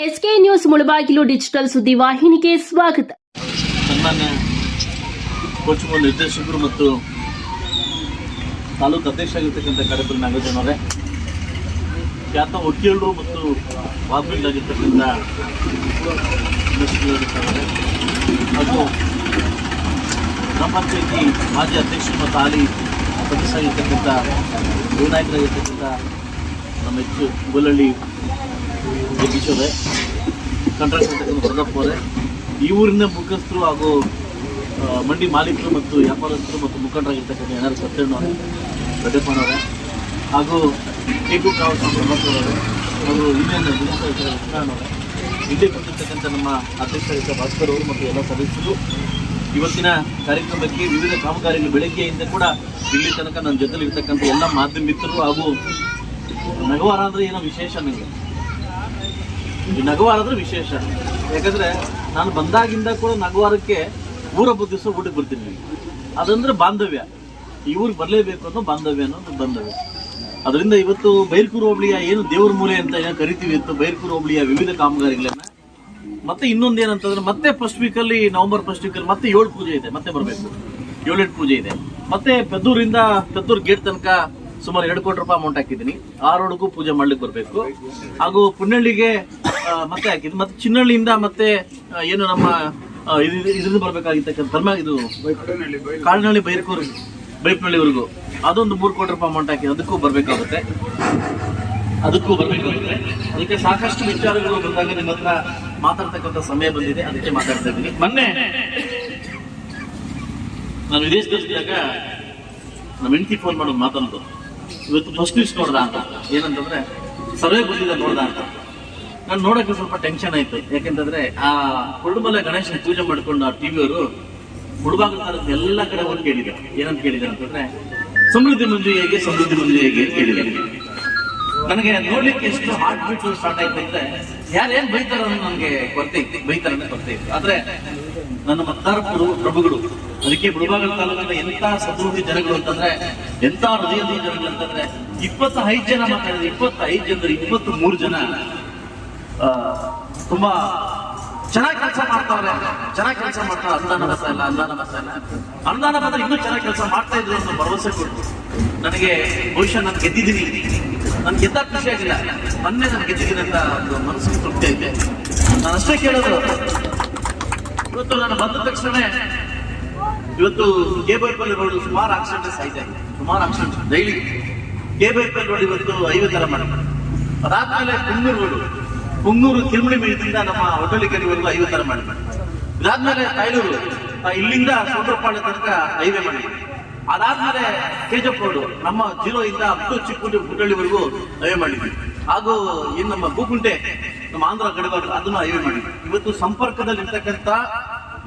SK news Mulbagal digital ಸುದ್ದಿವಾಹಿನಿಗೆ ಸ್ವಾಗತ. ಸನ್ಮಾನ್ಯ ಕೋಚುಮಲ್ ನಿರ್ದೇಶಕರು ಮತ್ತು ತಾಲೂಕು ಅಧ್ಯಕ್ಷರಾಗಿರ್ತಕ್ಕಂಥ ಕಾರ್ಯಕ್ರಮ ನಾಗರಾಜನವರೇ, ಖ್ಯಾತ ವಕೀಲರು ಮತ್ತು ವಾಗ್ಮಿಗಳಾಗಿರ್ತಕ್ಕಂಥ ಹಾಗೂ ಗ್ರಾಮ ಪಂಚಾಯತಿ ಮಾಜಿ ಅಧ್ಯಕ್ಷರು ಮತ್ತು ಹಾಲಿ ಸದಸ್ಯರಾಗಿರ್ತಕ್ಕಂಥ ಯುವ ನಾಯಕರಾಗಿರ್ತಕ್ಕಂಥ ನಮ್ಮ ಹೆಚ್ಚು ಗೋಲಹಳ್ಳಿ ಜಗದೀಶ್ ಅವರೇ, ಕಾಂಟ್ರಾಕ್ಟ್ ಇರ್ತಕ್ಕಂಥ ಹೊರದಪ್ಪ ಅವರೇ, ಈ ಊರಿನ ಮುಖಸ್ಥರು ಹಾಗೂ ಮಂಡಿ ಮಾಲೀಕರು ಮತ್ತು ವ್ಯಾಪಾರಸ್ಥರು ಮತ್ತು ಮುಖಂಡರಾಗಿರ್ತಕ್ಕಂಥ ಏನಾರು ಸತ್ಯಣ್ಣವರೇ, ದೊಡ್ಡಪ್ಪನವರೇ ಹಾಗೂ ಟಿಪು ಕಾವಲ್ ಅವರೇ ಹಾಗೂ ಇನ್ನೇನು ಕೃಷ್ಣನವರೇ, ಇಲ್ಲಿ ಬಂದಿರ್ತಕ್ಕಂಥ ನಮ್ಮ ಅಧ್ಯಕ್ಷರಾಗಿದ್ದ ಭಾಸ್ಕರ್ ಅವರು ಮತ್ತು ಎಲ್ಲ ಸದಸ್ಯರು ಇವತ್ತಿನ ಕಾರ್ಯಕ್ರಮಕ್ಕೆ ವಿವಿಧ ಕಾಮಗಾರಿಗಳು ಬೆಳಗ್ಗೆಯಿಂದ ಕೂಡ ಇಲ್ಲಿ ತನಕ ನನ್ನ ಜೊತೆಲಿ ಇರ್ತಕ್ಕಂಥ ಎಲ್ಲ ಮಾಧ್ಯಮ ಮಿತ್ರರು ಹಾಗೂ ನಗವಾರ ಅಂದರೆ ಏನೋ ವಿಶೇಷ ನನಗೆ. ಈ ನಗವಾರ ಅಂದರೆ ವಿಶೇಷ, ಯಾಕಂದರೆ ನಾನು ಬಂದಾಗಿಂದ ಕೂಡ ನಗವಾರಕ್ಕೆ ಊರಬ್ಬದ ದಿವಸ ಊಟಕ್ಕೆ ಬರ್ತೀನಿ. ಅದಂದರೆ ಬಾಂಧವ್ಯ, ಈ ಊರಿಗೆ ಬರಲೇಬೇಕು ಅನ್ನೋ ಬಾಂಧವ್ಯ ಅನ್ನೋದು ಬಾಂಧವ್ಯ. ಅದರಿಂದ ಇವತ್ತು ಬೈರ್ಕೂರು ಹೋಬಳಿಯ ಏನು ದೇವ್ರ ಮೂಲೆ ಅಂತ ಏನು ಕರಿತೀವಿ ಇತ್ತು, ಬೈರ್ಕೂರು ಹೋಬಳಿಯ ವಿವಿಧ ಕಾಮಗಾರಿಗಳನ್ನ ಮತ್ತೆ ಇನ್ನೊಂದು ಏನಂತಂದ್ರೆ ಮತ್ತೆ ಫಸ್ಟ್ ವೀಕಲ್ಲಿ ನವೆಂಬರ್ ಫಸ್ಟ್ ವೀಕಲ್ಲಿ ಮತ್ತೆ 7 ಪೂಜೆ ಇದೆ, ಮತ್ತೆ ಬರಬೇಕು. 7 ಪೂಜೆ ಇದೆ. ಮತ್ತೆ ಪೆದ್ದೂರು ಗೇಟ್ ತನಕ ಸುಮಾರು 2 ಕೋಟಿ ರೂಪಾಯಿ ಅಮೌಂಟ್ ಹಾಕಿದ್ದೀನಿ. ಆ ರೋಡ್ಗೂ ಪೂಜೆ ಮಾಡ್ಲಿಕ್ಕೆ ಬರಬೇಕು. ಹಾಗೂ ಪುಣ್ಣಳ್ಳಿಗೆ ಮತ್ತೆ ಹಾಕಿದ್ವಿ. ಮತ್ತೆ ಚಿನ್ನಹಳ್ಳಿಯಿಂದ ಮತ್ತೆ ಏನು ನಮ್ಮ ಇದರಿಂದ ಬರ್ಬೇಕಾಗಿರ್ತಕ್ಕಂಥ ಇದು ಕಾಳನಹಳ್ಳಿ ಬೈಪ್ನಳ್ಳಿವರೆಗೂ ಅದೊಂದು 3 ಕೋಟಿ ರೂಪಾಯಿ ಅಮೌಂಟ್ ಹಾಕಿ ಅದಕ್ಕೂ ಬರಬೇಕಾಗುತ್ತೆ. ಅದಕ್ಕೆ ಸಾಕಷ್ಟು ವಿಚಾರಗಳು ಬಂದಾಗ ನಿಮ್ಮ ಹತ್ರ ಮಾತಾಡ್ತಕ್ಕಂಥ ಸಮಯ ಬಂದಿದೆ, ಅದಕ್ಕೆ ಮಾತಾಡ್ತಾ ಇದ್ದೀನಿ. ಮೊನ್ನೆ ನಾನು ವಿದೇಶದಲ್ಲಿದ್ದಾಗ ನಮ್ಮ ಹೆಂಡತಿ ಫೋನ್ ಮಾಡೋದು ಮಾತಾಡೋದು, ಇವತ್ತು ಫಸ್ಟ್ ನ್ಯೂಸ್ ನೋಡ್ದ ಅಂತ. ಏನಂತಂದ್ರೆ ಸರ್ವೆ ಬಂದಿದೆ ನೋಡ್ದ ಅಂತ. ನಾನು ನೋಡೋಕೆ ಸ್ವಲ್ಪ ಟೆನ್ಷನ್ ಆಯ್ತು. ಯಾಕೆಂತಂದ್ರೆ ಆ ಕುರುಡುಮಲೆ ಗಣೇಶನ ಪೂಜೆ ಮಾಡ್ಕೊಂಡು ಆ ಟಿವಿಯವರು ಮುಳಬಾಗಿಲು ತಾಲೂಕು ಎಲ್ಲ ಕಡೆ ಹೋಗಿ ಕೇಳಿದ್ದಾರೆ. ಏನಂತ ಕೇಳಿದ್ದಾರೆ ಅಂತಂದ್ರೆ ಸಮೃದ್ಧಿ ಮಂಜು ಹೇಗೆ ಅಂತ ಕೇಳಿದ್ದಾರೆ. ನನಗೆ ನೋಡ್ಲಿಕ್ಕೆ ಎಷ್ಟು ಹಾರ್ಟ್ ಬೀಟ್ ಸ್ಟಾರ್ಟ್ ಆಯ್ತು ಅಂದ್ರೆ ಯಾರೇನ್ ಬೈತಾರ ನನಗೆ ಬೈತಾರ ಗೊತ್ತೇ ಇತ್ತು. ಆದ್ರೆ ನನ್ನ ಮತದಾರ ಪ್ರಭುಗಳು, ಅದಕ್ಕೆ ಮುಳಬಾಗಿಲು ತಾಲೂಕಿನ ಎಂತ ಸಮೃದ್ಧಿ ಜನಗಳು ಅಂತಂದ್ರೆ, ಎಂತ ಹೃದಯದ ಜನಗಳು ಅಂತಂದ್ರೆ 25 ಜನ ಮಾತಾಡಿದ್ರೆ 25 ಜನರು 23 ಜನ ತುಂಬಾ ಚೆನ್ನಾಗಿ ಕೆಲಸ ಮಾಡ್ತಾರೆ. ಅನುದಾನ ಬಂದ್ರೆ ಇನ್ನೂ ಚೆನ್ನಾಗಿ ಕೆಲಸ ಮಾಡ್ತಾ ಇದ್ರು ಅಂತ ಭರವಸೆ ಕೊಟ್ಟು ನನಗೆ ಬಹುಶಃ ನಾನು ಗೆದ್ದಿದ್ದೀನಿ. ನಾನು ಗೆದ್ದ ಖುಷಿ ಆಗಿಲ್ಲ, ಮೊನ್ನೆ ನಾನು ಗೆದ್ದಿದ್ದೀನಿ ಅಂತ ಒಂದು ಮನಸ್ಸಿಗೆ ತೃಪ್ತಿ ಐತೆ. ನಾನು ಅಷ್ಟೇ ಕೇಳೋದು, ಇವತ್ತು ನಾನು ಬಂದ ತಕ್ಷಣ ಇವತ್ತು ಕೇಬೈಪಲ್ಲಿ ರೋಡ್ ಸುಮಾರು ಆಕ್ಸಿಡೆಂಟ್ಸ್ ಆಯ್ತು. ಡೈಲಿ ಕೇಬೈಪಲ್ಲಿ ರೋಡ್ ಇವತ್ತು 50 ತರ ಮಾಡಿ. ಅದಾದ್ಮೇಲೆ ಪುಂಗೂರು ಕಿಲ್ಮಡಿ ಮೇಲಿಂದ ನಮ್ಮ ಒಡ್ಡಳ್ಳಿಕೆರೆವರೆಗೂ 50 ತರ ಮಾಡಿ. ಇದಾದ್ಮೇಲೆ ತಾಯ್ಲೂರು ಇಲ್ಲಿಂದ ಸೋದರಪಾಳ್ಯ ತನಕ ಹೈವೇ ಮಾಡಿ. ಅದಾದ್ಮೇಲೆ ಕೆಜಪ್ ರೋಡ್ ನಮ್ಮ 0 ಇಂದ ಅಪ್ ಟು ಚಿಕ್ಕುಂಟಳ್ಳಿವರೆಗೂ ಹೈವೇ ಮಾಡಿದ್ವಿ. ಹಾಗೂ ಇನ್ನು ನಮ್ಮ ಭೂಕುಂಟೆ ನಮ್ಮ ಆಂಧ್ರ ಗಡಿಭಾಗ ಅದನ್ನು ಹೈವೇ ಮಾಡಿದ್ವಿ. ಇವತ್ತು ಸಂಪರ್ಕದಲ್ಲಿ ಇರ್ತಕ್ಕಂಥ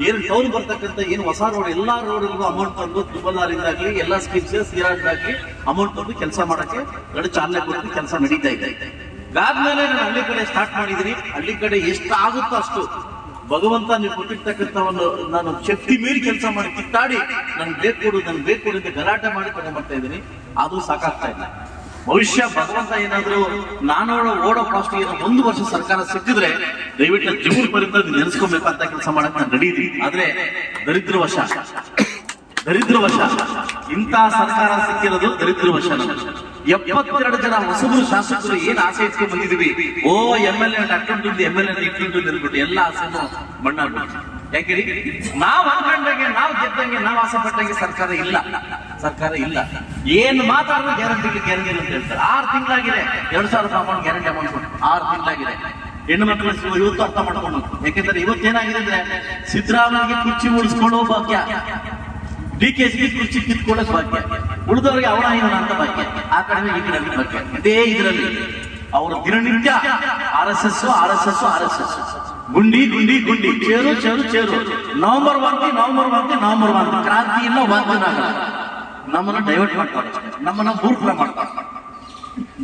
ಏನು ಟೌನ್ ಬರ್ತಕ್ಕಂಥ ಏನು ಹೊಸ ರೋಡ್ ಎಲ್ಲಾ ರೋಡ್ಗೂ ಅಮೌಂಟ್ ತಂದು ದುಬಲಾರಿಂದಾಗ್ಲಿ ಎಲ್ಲ ಸ್ಕೀಮ್ಸ್ ಸಿರಾಜ್ದಾಗ್ಲಿ ಅಮೌಂಟ್ ತಂದು ಕೆಲಸ ಮಾಡಕ್ಕೆ ಚಾಲನೆ ಕೊಟ್ಟು ಕೆಲಸ ನಡೀತಾ ಇದೆ. ಅದಾದ್ಮೇಲೆ ನಾನು ಹಳ್ಳಿ ಕಡೆ ಸ್ಟಾರ್ಟ್ ಮಾಡಿದ್ದೀನಿ. ಹಳ್ಳಿ ಕಡೆ ಎಷ್ಟು ಆಗುತ್ತೋ ಅಷ್ಟು ಭಗವಂತ ನೀವು ಕೊಟ್ಟಿರ್ತಕ್ಕಂಥ ಒಂದು ನಾನು ಶಕ್ತಿ ಮೀರಿ ಕೆಲಸ ಮಾಡಿ ಕಿತ್ತಾಡಿ ನನ್ಗೆ ಬೇಕು ಅಂತ ಗಲಾಟೆ ಮಾಡಿ ತಗೊಂಡ್ಬರ್ತಾ ಇದ್ದೀನಿ. ಅದು ಸಾಕಾಗ್ತಾ ಇಲ್ಲ. ಭವಿಷ್ಯ ಭಗವಂತ ಏನಾದ್ರು ನಾನು ಓಡೋ ಪ್ರಾಸ್ಟಿಗೆ 1 ವರ್ಷ ಸರ್ಕಾರ ಸಿಕ್ಕಿದ್ರೆ ದಯವಿಟ್ಟು ಜೀವನ ಪರ್ಯಂತ ನೆನೆಸ್ಕೊಬೇಕು ಅಂತ ಕೆಲಸ ಮಾಡಕ್ ನಾನು ರೆಡಿ ಇದ್ದೀನಿ. ಆದ್ರೆ ದರಿದ್ರವಶ ಇಂಥ ಸರ್ಕಾರ ಸಿಕ್ಕಿರೋದು ದರಿದ್ರವಶ. 72 ಜನ ಹೊಸಬರು ಶಾಸಕರು ಏನ್ ಆಸೆ ಇಟ್ಕೊಂಡು ಬಂದಿದ್ವಿ, MLA ಅಟೆಂಡ್ ಅಂದ್ಬಿಟ್ಟು ಎಲ್ಲ ಆಸೆನೂ ಮಣ್ಣಾಗ್ಬಿಟ್ಟು. ಯಾಕೆ ನಾವ್ ಅನ್ಕೊಂಡಂಗೆ, ನಾವ್ ಗೆದ್ದಂಗೆ, ನಾವ್ ಆಸೆ ಪಟ್ಟಂಗೆ ಸರ್ಕಾರ ಇಲ್ಲ. ಏನ್ ಮಾತಾಡೋದು ಗ್ಯಾರಂಟಿ ಅಂತ ಹೇಳ್ತಾರೆ. 6 ತಿಂಗಳಾಗಿದೆ 2,000 ರೂಪಾಯಿ ಅಮೌಂಟ್ ಗ್ಯಾರಂಟಿ ಅಮೌಂಟ್ 6 ತಿಂಗಳಾಗಿದೆ. ಹೆಣ್ಣು ಮಕ್ಕಳು ಇವತ್ತು ಅರ್ಥ ಮಾಡ್ಕೊಂಡು, ಯಾಕೆಂದ್ರೆ ಇವತ್ತೇನಾಗಿದೆ ಅಂದ್ರೆ ಸಿದ್ದರಾಮಯ್ಯಗೆ ಕುರ್ಚಿ ಉಳಿಸ್ಕೊಳ್ಳೋ ಭಾಗ್ಯ, DKಶಿಗೆ ಕುರ್ಚಿ ಕಿತ್ಕೊಳ್ಳೋಕ್ ಭಾಗ್ಯ, ಉಳಿದವರಿಗೆ ಅವರ ಅಂತ ಭಾಗ್ಯ, ಆ ಕಡೆ ಈ ಕಡೆ ಭಾಗ್ಯ. ಇದೇ ಇದರಲ್ಲಿ ಅವರು ದಿನನಿತ್ಯ RSS ಗುಂಡಿ ಚೇರು ನವೆಂಬರ್ 1 ಕ್ರಾಂತಿ ಇಲ್ಲ ವಾದ್ಯನಾಗಲ್ಲ. ನಮ್ಮನ್ನ ಡೈವರ್ಟ್ ಮಾಡ್ತಾರೆ, ನಮ್ಮನ್ನ ಮೂರ್ಖರ ಮಾಡ್ತಾರೆ.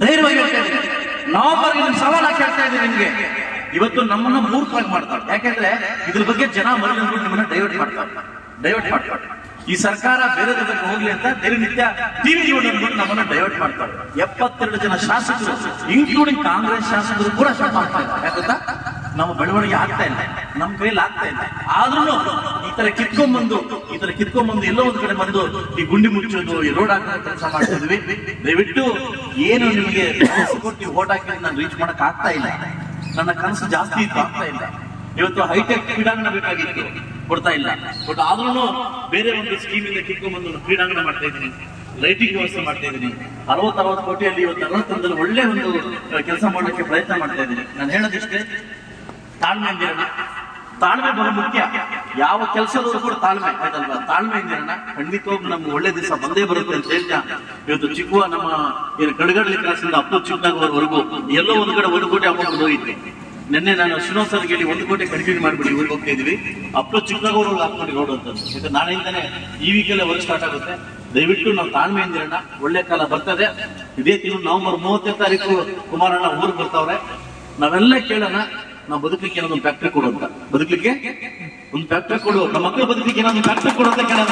ಧೈರ್ಯವಾಗಿ ನವೆಂಬರ್ಗೆ ಸವಾಲ್ ಹಾಕಿ ಹೇಳ್ತಾ ಇದ್ದೀನಿ ನಿಮ್ಗೆ, ಇವತ್ತು ನಮ್ಮನ್ನ ಮೂರ್ಖರಾಗಿ ಮಾಡ್ತಾರೆ. ಯಾಕೆಂದ್ರೆ ಇದ್ರ ಬಗ್ಗೆ ಜನ ಮರಳಿದ್ರು ನಿಮ್ಮನ್ನ ಡೈವರ್ಟ್ ಮಾಡ್ತಾರೆ. ಈ ಸರ್ಕಾರ ಬೇರೆ ಜೊತೆಗೆ ಹೋಗ್ಲಿ ಅಂತ ದಿನನಿತ್ಯ ಟಿವಿ ನೋಡ್ಬಿಟ್ಟು ನಮ್ಮನ್ನ ಡೈವರ್ಟ್ ಮಾಡ್ತಾರೆ. 72 ಜನ ಶಾಸಕರು ಇನ್ಕ್ಲೂಡಿಂಗ್ ಕಾಂಗ್ರೆಸ್ ಶಾಸಕರು ಕೂಡ ಮಾಡ್ತಾರೆ. ಯಾಕಂತ ನಾವು ಬೆಳವಣಿಗೆ ಆಗ್ತಾ ಇಲ್ಲ, ನಮ್ಮ ಕೈಯಲ್ಲಿ ಆಗ್ತಾ ಇಲ್ಲ. ಆದ್ರೂ ಈ ತರ ಕಿತ್ಕೊಂಡ್ಬಂದು ಎಲ್ಲೋ ಒಂದ್ ಕಡೆ ಬಂದು ಈ ಗುಂಡಿ ಮುಚ್ಚೋದು, ಈ ರೋಡ್ ಹಾಕೋ ಕೆಲಸ ಮಾಡ್ತಾ ಇದ್ವಿ. ದಯವಿಟ್ಟು ಏನು ನಿಮಗೆ ಕೊಟ್ಟು ಓಟ್ ಹಾಕಿ ನಾನು ರೀಚ್ ಮಾಡಕ್ ಆಗ್ತಾ ಇಲ್ಲ. ನನ್ನ ಕನಸು ಜಾಸ್ತಿ ಇತ್ತು, ಆಗ್ತಾ ಇಲ್ಲ. ಇವತ್ತು ಹೈಟೆಕ್ ಕ್ರೀಡಾಂಗಣ ಬೇಕಾಗಿತ್ತು, ಕೊಡ್ತಾ ಇಲ್ಲ. ಬಟ್ ಆದ್ರೂ ಬೇರೆ ಒಂದು ಸ್ಕೀಮಿಂದ ಕಿತ್ಕೊಂಡ್ಬಂದು ಕ್ರೀಡಾಂಗಣ ಮಾಡ್ತಾ ಇದ್ದೀನಿ, ಲೈಟಿಂಗ್ ವ್ಯವಸ್ಥೆ ಮಾಡ್ತಾ ಇದ್ದೀನಿ. 60 ಕೋಟಿಯಲ್ಲಿ ಇವತ್ತು 60 ಒಳ್ಳೆ ಒಂದು ಕೆಲಸ ಮಾಡಲಿಕ್ಕೆ ಪ್ರಯತ್ನ ಮಾಡ್ತಾ ಇದ್ದೀನಿ. ನಾನು ಹೇಳೋದಿಷ್ಟೇ, ತಾಳ್ಮೆ ಬಹಳ ಮುಖ್ಯ. ಯಾವ ಕೆಲಸದವರು ಕೂಡ ತಾಳ್ಮೆ ಆಯ್ತಲ್ವಾ, ತಾಳ್ಮೆಯಿಂದ ಖಂಡಿತವಾಗ್ಲೂ ನಮ್ಗೆ ಒಳ್ಳೆ ದಿವಸ ಬಂದೇ ಬರುತ್ತೆ ಅಂತ ಹೇಳ್ತಾ, ಇವತ್ತು ಚಿಕ್ಕುವ ನಮ್ಮ ಕಡಗಡ್ಲಿ ಕ್ರಾಸಿಂದ ಅಪ್ಪು ಚಿಕ್ಕನವರೆಗೂ ಎಲ್ಲೋ ಒಂದ್ ಕಡೆ 1 ಕೋಟಿ ಅಮೌಂಟ್ ಹೋಗಿತ್ತು. ನಿನ್ನೆ ನಾನು ಶ್ರೀನಿವಾಸ್ ಸರ್ಗೆ 1 ಕೋಟಿ ಕಂಟಿನ್ಯೂ ಮಾಡ್ಬಿಡಿ ಊರಿಗೆ ಹೋಗ್ತಾ ಇದೀವಿ. ಅಪ್ಪು ಚಿಕ್ಕನಗೌಡರು ಹಾಕೊಂಡು ರೋಡ್ ಅಂತ. ಯಾಕಂದ್ರೆ ನಾಳೆಯಿಂದಾನೆ ಈ ವೀಕಲ್ಲೇ ವರ್ಕ್ ಸ್ಟಾರ್ಟ್ ಆಗುತ್ತೆ. ದಯವಿಟ್ಟು ನಾವು ತಾಳ್ಮೆಯಿಂದಿರೋಣ, ಒಳ್ಳೆ ಕಾಲ ಬರ್ತದೆ. ಇದೇ ತಿಂಗಳು ನವೆಂಬರ್ 30ನೇ ತಾರೀಕು ಕುಮಾರಣ್ಣ ಊರಿಗೆ ಬರ್ತಾವ್ರೆ. ನಾವೆಲ್ಲ ಕೇಳೋಣ, ನಾವು ಬದುಕಲಿಕ್ಕೆ ಏನೊಂದು ಫ್ಯಾಕ್ಟ್ರಿ ಕೊಡು ಅಂತ. ಬದುಕಲಿಕ್ಕೆ ಒಂದು ಫ್ಯಾಕ್ಟ್ರಿ ಕೊಡು, ನಮ್ಮ ಮಕ್ಕಳು ಬದುಕಲಿಕ್ಕೆ ಏನೊಂದು ಫ್ಯಾಕ್ಟ್ರಿ ಕೊಡು ಅಂತ ಕೇಳೋಣ.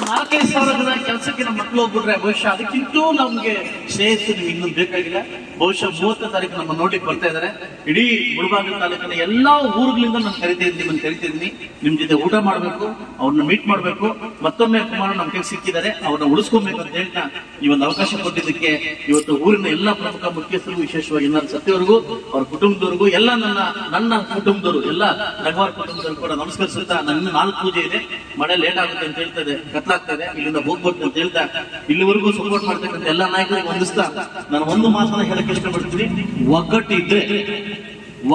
4,000 ಜನ ಕೆಲಸಕ್ಕೆ ನಮ್ಮ ಮಕ್ಕಳು ಹೋಗ್ಬಿಟ್ರೆ ಬಹುಶಃ ಅದಕ್ಕಿಂತೂ ನಮ್ಗೆ ಶ್ರೇಯಸ್ಸು ನಿಮ್ಗೆ ಇನ್ನೊಂದು ಬೇಕಾಗಿಲ್ಲ. ಬಹುಶಃ 30ನೇ ತಾರೀಕು ನಮ್ಮ ನೋಟಿಗೆ ಬರ್ತಾ ಇದ್ದಾರೆ. ಇಡೀ ಮುಳಬಾಗಿಲು ತಾಲೂಕಿನ ಎಲ್ಲಾ ಊರುಗಳಿಂದ ನಾನು ಕರಿತಿದ್ದೀನಿ. ನಿಮ್ ಜೊತೆ ಊಟ ಮಾಡ್ಬೇಕು, ಅವ್ರನ್ನ ಮೀಟ್ ಮಾಡ್ಬೇಕು. ಮತ್ತೊಮ್ಮೆ ಕುಮಾರ ನಮ್ಮ ಕೈ ಸಿಕ್ಕಿದ್ದಾರೆ, ಅವ್ರನ್ನ ಉಳಿಸ್ಕೊಬೇಕು ಅಂತ ಹೇಳ್ತಾ ಈ ಒಂದು ಅವಕಾಶ ಕೊಟ್ಟಿದ್ದಕ್ಕೆ ಇವತ್ತು ಊರಿನ ಎಲ್ಲಾ ಪ್ರಮುಖ ಮುಖ್ಯಸ್ಥರು, ವಿಶೇಷವಾಗಿ ನನ್ನ ಸತ್ಯವರೆಗೂ ಅವ್ರ ಕುಟುಂಬದವರೆಗೂ ಎಲ್ಲ ನನ್ನ ಕುಟುಂಬದವರು ಎಲ್ಲ ನಗವಾರ ಕುಟುಂಬದವರು ಕೂಡ ನಮಸ್ಕರಿಸುತ್ತಾ, ನನ್ನ 4 ಪೂಜೆ ಇದೆ, ಮಳೆ ಲೇಟ್ ಆಗುತ್ತೆ ಅಂತ ಹೇಳ್ತದೆ, ಕತ್ಲಾಗ್ತದೆ, ಇಲ್ಲಿಂದ ಹೋಗ್ಬೇಕು ಅಂತ ಹೇಳ್ತಾ ಇಲ್ಲಿವರೆಗೂ ಸಪೋರ್ಟ್ ಮಾಡ್ತಕ್ಕಂಥ ಎಲ್ಲ ನಾಯಕರಿಗೆ ವಂದಿಸ್ತಾ ನಾನು ಒಂದು ಮಾತನ್ನ ಹೇಳಕ್ಕೆ ಇಷ್ಟಪಡ್ತೀನಿ.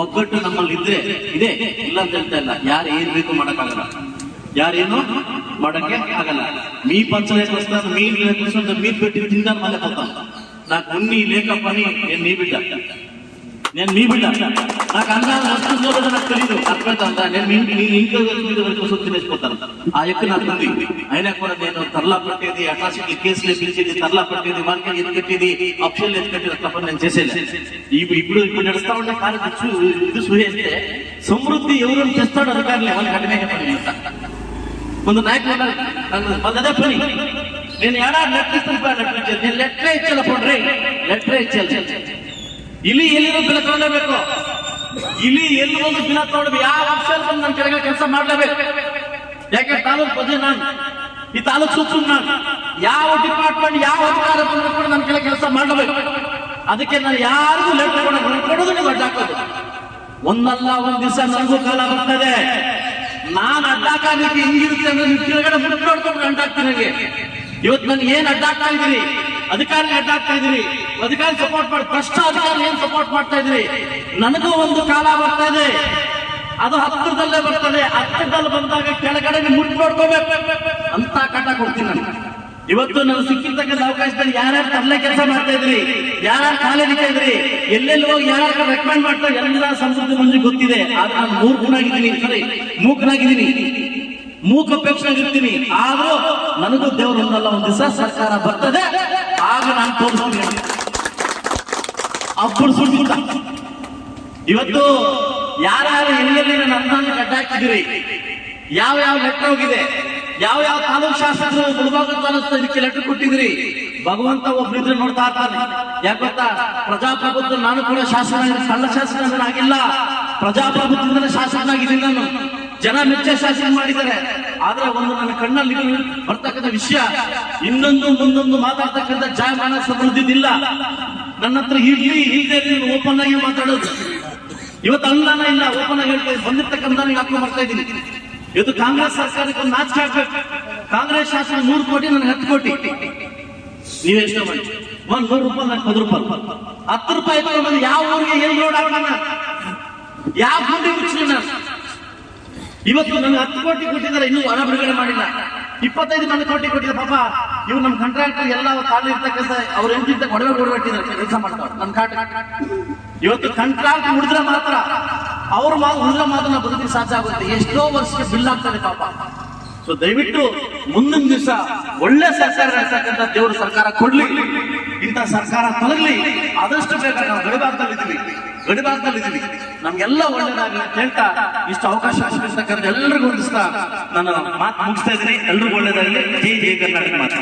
ಒಗ್ಗಟ್ಟು ನಮ್ಮಲ್ಲಿ ಇದ್ರೆ ಇದೆ, ಇಲ್ಲ ಅಂತ ಹೇಳ್ತಾ ಇಲ್ಲ. ಯಾರು ಏನ್ ಬೇಕು ಮಾಡಕ್ಕಾಗಲ್ಲ, ಯಾರೇನು ಮಾಡಕ್ಕೆ ಆಗಲ್ಲ. ಮೀ ಪಂಚಲೇಖ ಮೀನ್ ಬಿಟ್ಟು ತಿಂದ ಮನೆ ಕೊತ್ತ నాకు ఉన్ని లేక పని నేను మీ బిడ్డ నాకు అందాలు వస్తుందో లేదో నాకు తెలియదు, అర్థమవుతుందా? నేను ఇంట్లో వరకు సొత్తు వేసిపోతాను, ఆ యొక్క నాకు ఉంది. అయినా కూడా నేను తరలా పట్టేది, అట్రాసిటీ కేసులు పిలిచేది, తరలా పట్టేది, వాళ్ళకి ఎత్తుకట్టేది, ఆప్షన్లు ఎత్తుకట్టేది తప్ప నేను చేసేది. ఇప్పుడు నడుస్తా ఉండే కార్యక్రమం ఇది చూసేస్తే సమృద్ధి ఎవరు చేస్తాడు అధికారులు వాళ్ళకి అడిగే పని. ಒಂದು ನಾಯಕರು ಅದೇ ಪನಿ నేను ఏడాది లెటర్ ఇస్తాను, నేను లెటర్ ఇచ్చాల ಪಡ್ರಿ, లెటర్ ఇచ్చాలి. ಇಲ್ಲಿ ಎಲ್ಲಿರೋ ಬಿಲ ತಗೊಳ್ಳೇಬೇಕು, ಇಲ್ಲಿ ಎಲ್ಲಿ ಒಂದು ಬಿಲ ತಗೊಂಡು ಯಾವ ಆಪ್ಷನ್ ಬಂದು ನನ್ನ ಕೆಳಗೆ ಕೆಲಸ ಮಾಡ್ಲೇಬೇಕು. ಯಾಕೆ ತಾಲೂಕು ಪ್ರಜೆ ನಾನು, ಈ ತಾಲೂಕು ಸುತ್ತು ನಾನು, ಯಾವ ಡಿಪಾರ್ಟ್ಮೆಂಟ್ ಯಾವ ಅಧಿಕಾರ ಬಂದ್ರು ಕೂಡ ನನ್ನ ಕೆಳಗೆ ಕೆಲಸ ಮಾಡಬೇಕು. ಅದಕ್ಕೆ ನಾನು ಯಾರಿಗೂ ಲೆಟರ್ ಕೊಡೋದು, ನೀವು ಅಡ್ಡ ಹಾಕೋದು. ಒಂದಲ್ಲ ಒಂದ್ ದಿವಸ ನನಗೂ ಕಾಲ ಬರ್ತದೆ, ನಾನು ಅಡ್ಡಾಕಾಲಿಕ್ಕೆ ಹಿಂಗಿರುತ್ತೆ ಅಂದ್ರೆ ನೀವು ಕೆಳಗಡೆ ಮುಟ್ಟು ನೋಡ್ಕೊಂಡು ಗಂಟಾಗ್ತೀನಿ. ನನಗೆ ಇವತ್ತು ನನಗೆ ಏನ್ ಅಡ್ಡಾಗ್ತಾ ಇದ್ರಿ, ಅಧಿಕಾರಿ ಅಡ್ಡಾಗ್ತಾ ಇದ್ರಿ, ಅಧಿಕಾರಿ ಸಪೋರ್ಟ್ ಮಾಡಿ, ಭ್ರಷ್ಟ ಅಧಿಕಾರಿ ಏನ್ ಸಪೋರ್ಟ್ ಮಾಡ್ತಾ ಇದ್ರಿ. ನನಗೂ ಒಂದು ಕಾಲ ಬರ್ತಾ ಇದೆ, ಅದು ಹತ್ತಿರದಲ್ಲೇ ಬರ್ತದೆ. ಹತ್ತಿರದಲ್ಲಿ ಬಂದಾಗ ಕೆಳಗಡೆ ಮುಟ್ಟು ನೋಡ್ಕೋಬೇಕು ಅಂತ ಕಾಟ ಕೊಡ್ತೀನಿ ನಾನು. ಇವತ್ತು ನಾನು ಸಿಕ್ಕಿರ್ತಕ್ಕಂಥ ಅವಕಾಶದಲ್ಲಿ ಯಾರ್ಯಾರು ತರಲೆ ಕೆಲಸ ಮಾಡ್ತಾ ಇದ್ರಿ, ಯಾರ್ಯಾರು ಕಾಲೇ ನಿಂತ ಇದ್ರಿ, ಎಲ್ಲೆಲ್ಲಿ ಹೋಗಿ ಯಾರ್ಯಾರು ರೆಕಮೆಂಡ್ ಮಾಡ್ತಾರೆ, ಎಲ್ಲ ಸಂಸ್ಕೃತಿ ಮಂದಿ ಗೊತ್ತಿದೆ. ಆದ್ರೆ ನಾನು ಮೂಕನಾಗಿದ್ದೀನಿ, ಮೂಕಪೇಕ್ಷನಾಗಿರ್ತೀನಿ. ಆದ್ರೂ ನನಗೂ ದೇವರು ಒಂದಲ್ಲ ಒಂದ್ ದಿವಸ ಸರ್ಕಾರ ಬರ್ತದೆ, ಆಗ ನಾನು ತೋರಿಸ್ತೀನಿ. ಅప్పుడు ಸುಳ್ಳ ಇವತ್ತು ಯಾರ್ಯಾರು ಎಲ್ಲೆಲ್ಲಿ ನನ್ನ ಅನುದಾನ ಗಡ್ಡ ಹಾಕಿದಿರಿ, ಯಾವ ಲೆಟರ್ ಹೋಗಿದೆ, ಯಾವ ತಾಲೂಕು ಶಾಸಕರು ಮುಳಬಾಗಿಲು ತಾಲೂಕು ಇದಕ್ಕೆ ಲೆಟರ್ ಕೊಟ್ಟಿದ್ರಿ. ಭಗವಂತ ಒಬ್ಬರಿದ್ರೆ ನೋಡ್ತಾ ಇರ್ತಾನೆ. ಯಾಕೆ ಗೊತ್ತಾ, ಪ್ರಜಾಪ್ರಭುತ್ವ ನಾನು ಕೂಡ ಶಾಸಕ, ಕಳ್ಳ ಶಾಸಕನಾಗಿಲ್ಲ, ಪ್ರಜಾಪ್ರಭುತ್ವದಿಂದ ಶಾಸಕನಾಗಿದ್ದೀನಿ ನಾನು. ಜನ ಮೆಚ್ಚ ಶಾಸನ ಮಾಡಿದ್ದಾರೆ. ಆದ್ರೆ ಒಂದು ನನ್ನ ಕಣ್ಣಲ್ಲಿ ಬರ್ತಕ್ಕಂಥ ವಿಷಯ, ಇನ್ನೊಂದು ಮುಂದೊಂದು ಮಾತಾಡ್ತಕ್ಕಂಥ ಜಾಯಮಾನ ಸಮೃದ್ಧಿದಿಲ್ಲ. ನನ್ನ ಹತ್ರ ಇಲ್ಲದೆ ಓಪನ್ ಆಗಿ ಮಾತಾಡೋದು. ಇವತ್ತು ಅನುದಾನ ಇಲ್ಲ, ಓಪನ್ ಆಗಿ ಹೇಳ್ತಾ ಬಂದಿರ್ತಕ್ಕಂಥ ಹಾಕಿ ಬರ್ತಾ ಇದ್ದೀನಿ. ಇವತ್ತು ಕಾಂಗ್ರೆಸ್ ಸರ್ಕಾರಕ್ಕೆ ಒಂದು ನಾಚಿಕೆ ಆಗ್ಬೇಕು. ಕಾಂಗ್ರೆಸ್ ಶಾಸನ 100 ಕೋಟಿ, ನನಗೆ 10 ಕೋಟಿ. ನೀವೆಷ್ಟು ಮಾಡಿ ₹100 ನನಗೆ ₹10 ತಗೊಂಡು ಯಾವ ಊರಿಗೆ ಏನ್ ರೋಡ್ ಹಾಕೋಣ, ಯಾವ ಗುಂಡಿ ಮುಚ್ಚಲಿ ನಾನು. ಇವತ್ತು ನನಗೆ 10 ಕೋಟಿ ಕೊಟ್ಟಿದ್ದಾರೆ, ಇನ್ನೂ ಹಣ ಬಿಡುಗಡೆ ಮಾಡಿಲ್ಲ. 25 ಕೋಟಿ ಕೊಟ್ಟಿದ್ದಾರೆ. ಪಾಪ ಇವ್ರು ನಮ್ಮ ಕಾಂಟ್ರಾಕ್ಟರ್ ಎಲ್ಲ ಕಾಲ ಇರ್ತಕ್ಕಂಥ ಅವ್ರ ಎಂಟಿಂತ ಕೊಡಬೇಟ್ಟಿದ್ದಾರೆ, ಕೆಲಸ ಮಾಡ್ತಾರೆ ನನ್ನ ಕಾಟ. ಇವತ್ತು ಕಾಂಟ್ರಾಕ್ಟ್ ಉಳಿದ್ರೆ ಮಾತ್ರ ಅವ್ರ ಉಳಿದ್ರೆ ಮಾತ್ರ ನಾವು ಬದುಕಿ ಸಾಧ್ಯ ಆಗುತ್ತೆ. ಎಷ್ಟೋ ವರ್ಷಕ್ಕೆ ಬಿಲ್ ಆಗ್ತದೆ ಪಾಪ. ಸೊ ದಯವಿಟ್ಟು ಮುಂದಿನ ದಿವಸ ಒಳ್ಳೆ ಸರ್ಕಾರ ನಡೆಸತಕ್ಕಂಥ ದೇವರು ಸರ್ಕಾರ ಕೊಡ್ಲಿ, ಇಂಥ ಸರ್ಕಾರ ತೊಲಗಲಿ. ಆದಷ್ಟು ಬೇಗ ನಾವು ಗಡಿಭಾಗದಲ್ಲಿದ್ದೀವಿ, ನಮ್ಗೆಲ್ಲ ಒಳ್ಳೇದಾಗಲಿ ಅಂತ ಹೇಳ್ತಾ ಇಷ್ಟು ಅವಕಾಶ ಕೊಟ್ಟಿರ್ತಕ್ಕಂಥ ಎಲ್ಲರಿಗೂ ಹೊಂದಿಸ್ತಾ ನಾನು ಮಾತು ಮುಗಿಸ್ತಾ ಇದ್ದೀನಿ. ಎಲ್ರಿಗೂ ಒಳ್ಳೇದಾಗಲಿ. ಜೈ ಜೈ ಕರ್ನಾಟಕ ಮಾತ್ರ.